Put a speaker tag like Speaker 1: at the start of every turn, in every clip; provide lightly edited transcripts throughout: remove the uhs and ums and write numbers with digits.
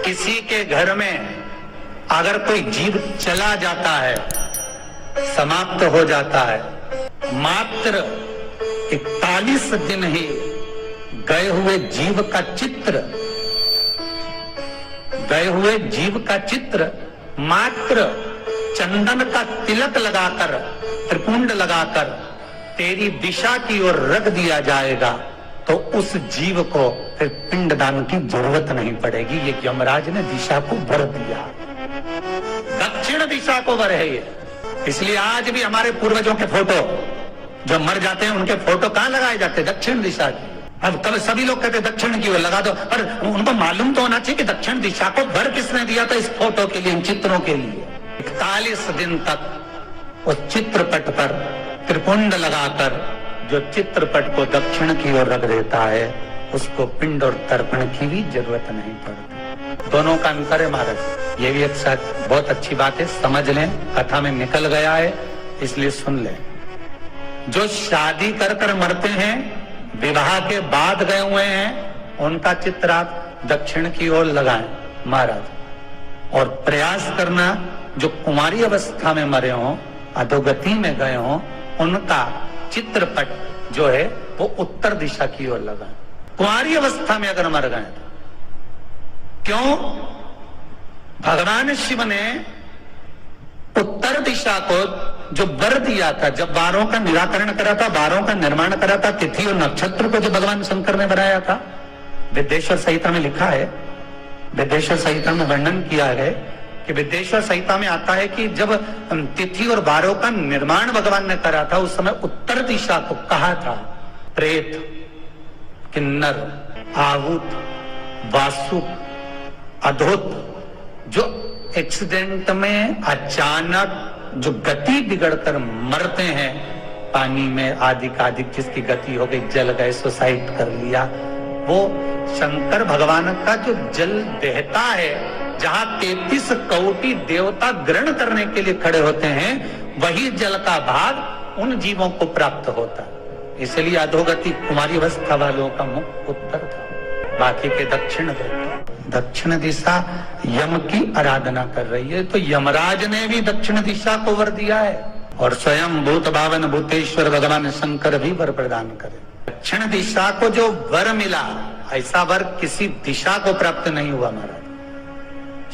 Speaker 1: किसी के घर में अगर कोई जीव चला जाता है, समाप्त हो जाता है, मात्र 41 दिन ही गए हुए जीव का चित्र मात्र चंदन का तिलक लगाकर, त्रिपुंड लगाकर तेरी दिशा की ओर रख दिया जाएगा तो उस जीव को फिर पिंडदान की जरूरत नहीं पड़ेगी। ये यमराज ने दिशा को भर दिया, दक्षिण दिशा को भर है ये। इसलिए आज भी हमारे पूर्वजों के फोटो जो मर जाते हैं उनके फोटो कहां लगाए जाते हैं? दक्षिण दिशा की। अब कल सभी लोग कहते दक्षिण की ओर लगा दो, पर उनको मालूम तो होना चाहिए कि दक्षिण दिशा को भर किसने दिया था? इस फोटो के लिए, इन चित्रों के लिए। 41 दिन तक उस चित्रपट पर त्रिपुंड लगाकर जो चित्रपट को दक्षिण की ओर रख देता है उसको पिंड और तर्पण की भी जरूरत नहीं पड़ती। दोनों का अंतर है महाराज। ये भी एक साथ बहुत अच्छी बात है, समझ लें। कथा में निकल गया है इसलिए सुन लें। जो शादी कर कर मरते हैं, विवाह के बाद गए हुए हैं, उनका चित्र आप दक्षिण की ओर लगाएं महाराज। और प्रयास करना जो कुंवारी अवस्था में मरे हों, अधोगति में गए हों, उनका चित्रपट जो है वो उत्तर दिशा की ओर लगाएं। कुंवारी अवस्था में अगर मर गए तो क्यों? भगवान शिव ने उत्तर दिशा को जो वर दिया था, जब वारों का निराकरण करा था, वारों का निर्माण करा था, तिथि और नक्षत्र को जो भगवान शंकर ने बनाया था, विद्येश्वर संहिता में लिखा है, विद्येश्वर संहिता में वर्णन किया है कि विद्येश्वर संहिता में आता है कि जब तिथि और वारों का निर्माण भगवान ने करा था उस समय उत्तर दिशा को कहा था प्रेत, किन्नर, आहूत, वासुक, अधोत, जो एक्सीडेंट में अचानक जो गति बिगड़कर मरते हैं, पानी में आधिक जिसकी गति हो गई, जल गए, सुसाइड कर लिया, वो शंकर भगवान का जो जल बहता है, जहां 33 कोटि देवता ग्रहण करने के लिए खड़े होते हैं, वही जल का भाग उन जीवों को प्राप्त होता है। इसलिए अधोगति कुमारी अवस्था वालों का मुख उत्तर था, बाकी के दक्षिण देते। दक्षिण दिशा यम की आराधना कर रही है, तो यमराज ने भी दक्षिण दिशा को वर दिया है और स्वयं भूत भावन भूतेश्वर भगवान शंकर भी वर प्रदान करे। दक्षिण दिशा को जो वर मिला, ऐसा वर किसी दिशा को प्राप्त नहीं हुआ महाराज।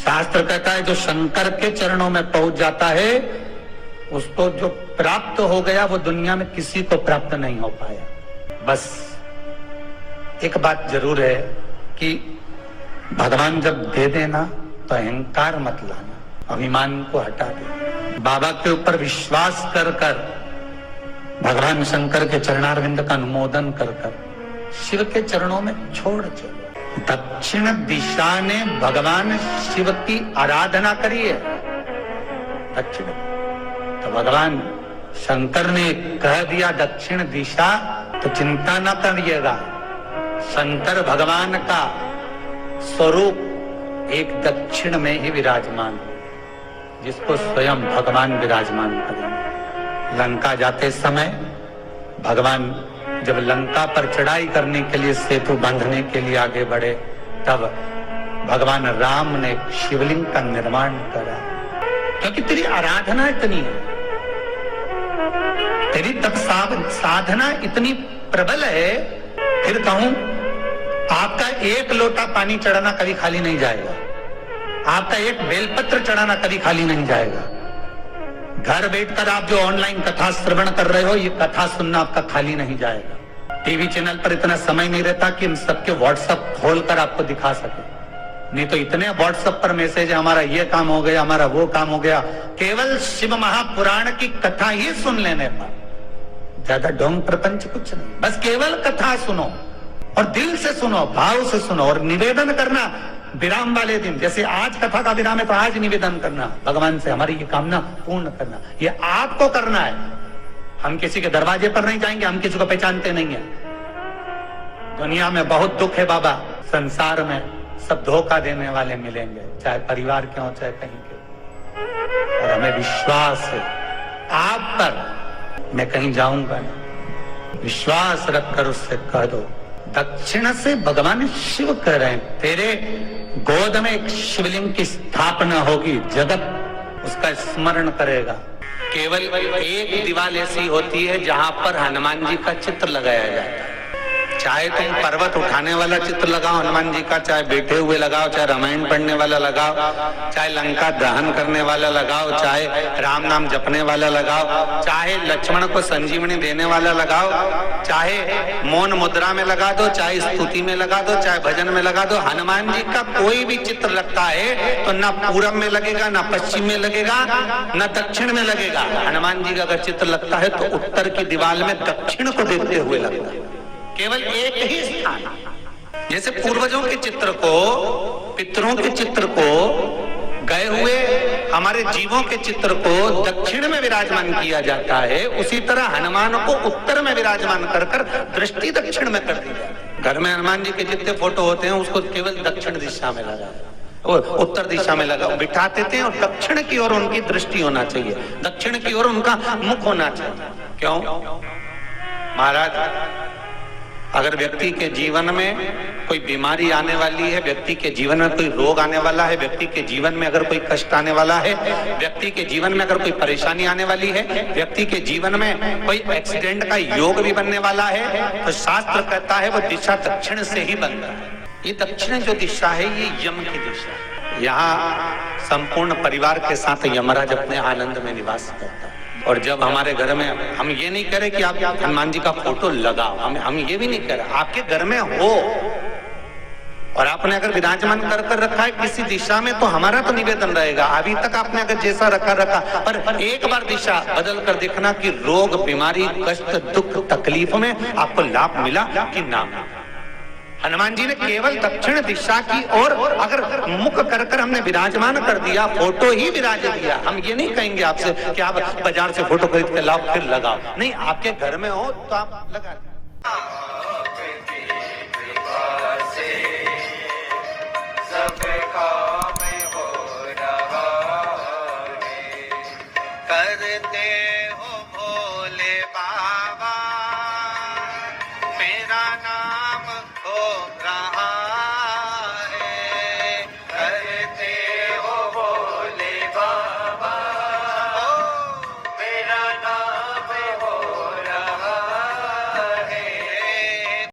Speaker 1: शास्त्र कहता है जो शंकर के चरणों में पहुंच जाता है उसको जो प्राप्त हो गया वो दुनिया में किसी को प्राप्त नहीं हो पाया। बस एक बात जरूर है कि भगवान जब दे देना तो अहंकार मत लाना, अभिमान को हटा दे। बाबा के ऊपर विश्वास कर कर भगवान शंकर के चरणारविंद का अनुमोदन कर कर शिव के चरणों में छोड़ चलो। दक्षिण दिशा ने भगवान शिव की आराधना करी है। दक्षिण तो भगवान शंकर ने कह दिया दक्षिण दिशा, तो चिंता न करिएगा। शंकर भगवान का स्वरूप एक दक्षिण में ही विराजमान, जिसको स्वयं भगवान विराजमान करेंगे। लंका जाते समय भगवान जब लंका पर चढ़ाई करने के लिए, सेतु बांधने के लिए आगे बढ़े, तब भगवान राम ने शिवलिंग का निर्माण करा। क्योंकि तेरी आराधना इतनी है, तेरी तप साधना इतनी प्रबल है, फिर कहूं आपका एक लोटा पानी चढ़ाना कभी खाली नहीं जाएगा, आपका एक बेलपत्र चढ़ाना कभी खाली नहीं जाएगा। घर बैठकर आप जो ऑनलाइन कथा श्रवण कर रहे हो, ये कथा सुनना आपका खाली नहीं जाएगा। टीवी चैनल पर इतना समय नहीं रहता कि हम सबके व्हाट्सएप खोलकर आपको दिखा सके, नहीं तो इतने व्हाट्सएप पर मैसेज है, हमारा ये काम हो गया, हमारा वो काम हो गया। केवल शिव महापुराण की कथा ही सुन लेने पर, ज्यादा ढोंग प्रपंच कुछ नहीं, बस केवल कथा सुनो और दिल से सुनो, भाव से सुनो। और निवेदन करना विराम वाले दिन, जैसे आज कथा का विराम है तो आज निवेदन करना भगवान से हमारी ये कामना पूर्ण करना, ये आपको करना है। हम किसी के दरवाजे पर नहीं जाएंगे, हम किसी को पहचानते नहीं है। दुनिया में बहुत दुख है बाबा, संसार में सब धोखा देने वाले मिलेंगे, चाहे परिवार के हो चाहे कहीं के। और हमें विश्वास है आप पर, मैं कहीं जाऊंगा नहीं, विश्वास रखकर उससे कह दो। दक्षिण से भगवान शिव कह रहे हैं, तेरे गोद में एक शिवलिंग की स्थापना होगी, जगत उसका स्मरण करेगा। केवल एक दीवार ऐसी होती है जहां पर हनुमान जी का चित्र लगाया जाता है। चाहे तुम पर्वत उठाने वाला चित्र लगाओ हनुमान जी का, चाहे बैठे हुए लगाओ, चाहे रामायण पढ़ने वाला लगाओ, चाहे लंका दहन करने वाला लगाओ, चाहे राम नाम जपने वाला लगाओ, चाहे लक्ष्मण को संजीवनी देने वाला लगाओ, चाहे मौन मुद्रा में लगा दो, चाहे स्तुति में लगा दो, चाहे भजन में लगा दो। हनुमान जी का कोई भी चित्र लगता है तो ना पूरब में लगेगा, ना पश्चिम में लगेगा, ना दक्षिण में लगेगा। हनुमान जी का अगर चित्र लगता है तो उत्तर की दीवार में दक्षिण को देखते हुए लगता है, केवल एक ही स्थान। जैसे पूर्वजों के चित्र को, पितरों के चित्र को, गए हुए हमारे जीवों के चित्र को दक्षिण में विराजमान किया जाता है, उसी तरह हनुमान को उत्तर में विराजमान कर कर दृष्टि दक्षिण में कर दी जाती है। घर में हनुमान जी के जितने फोटो होते हैं उसको केवल दक्षिण दिशा में लगा और उत्तर दिशा में लगा बिठाते थे, और दक्षिण की ओर उनकी दृष्टि होना चाहिए, दक्षिण की ओर उनका मुख होना चाहिए। क्यों महाराज? अगर व्यक्ति के जीवन में कोई बीमारी आने वाली है, व्यक्ति के जीवन में कोई रोग आने वाला है, व्यक्ति के जीवन में अगर कोई कष्ट आने वाला है, व्यक्ति के जीवन में अगर कोई परेशानी आने वाली है, व्यक्ति के जीवन में कोई एक्सीडेंट का योग भी बनने वाला है, तो शास्त्र कहता है वो दिशा दक्षिण से ही बनता है। ये दक्षिण जो दिशा है ये यम की दिशा है। यहाँ संपूर्ण परिवार के साथ यमराज अपने आनंद में निवास करता है। और जब हमारे घर में, हम ये नहीं कह रहे कि आप हनुमान जी का फोटो लगाओ, हम ये भी नहीं कह रहे, आपके घर में हो और आपने अगर विराजमान कर कर रखा है किसी दिशा में, तो हमारा तो निवेदन रहेगा, अभी तक आपने अगर जैसा रखा, पर एक बार दिशा बदल कर देखना कि रोग, बीमारी, कष्ट, दुख, तकलीफ में आपको लाभ मिला कि ना। हनुमान जी ने केवल दक्षिण दिशा की ओर अगर मुख कर कर हमने विराजमान कर दिया, फोटो ही विराज दिया। हम ये नहीं कहेंगे आपसे कि आप बाजार से फोटो खरीद के लाओ फिर लगाओ, नहीं, आपके घर में हो तो आप लगा दीजिए।
Speaker 2: करते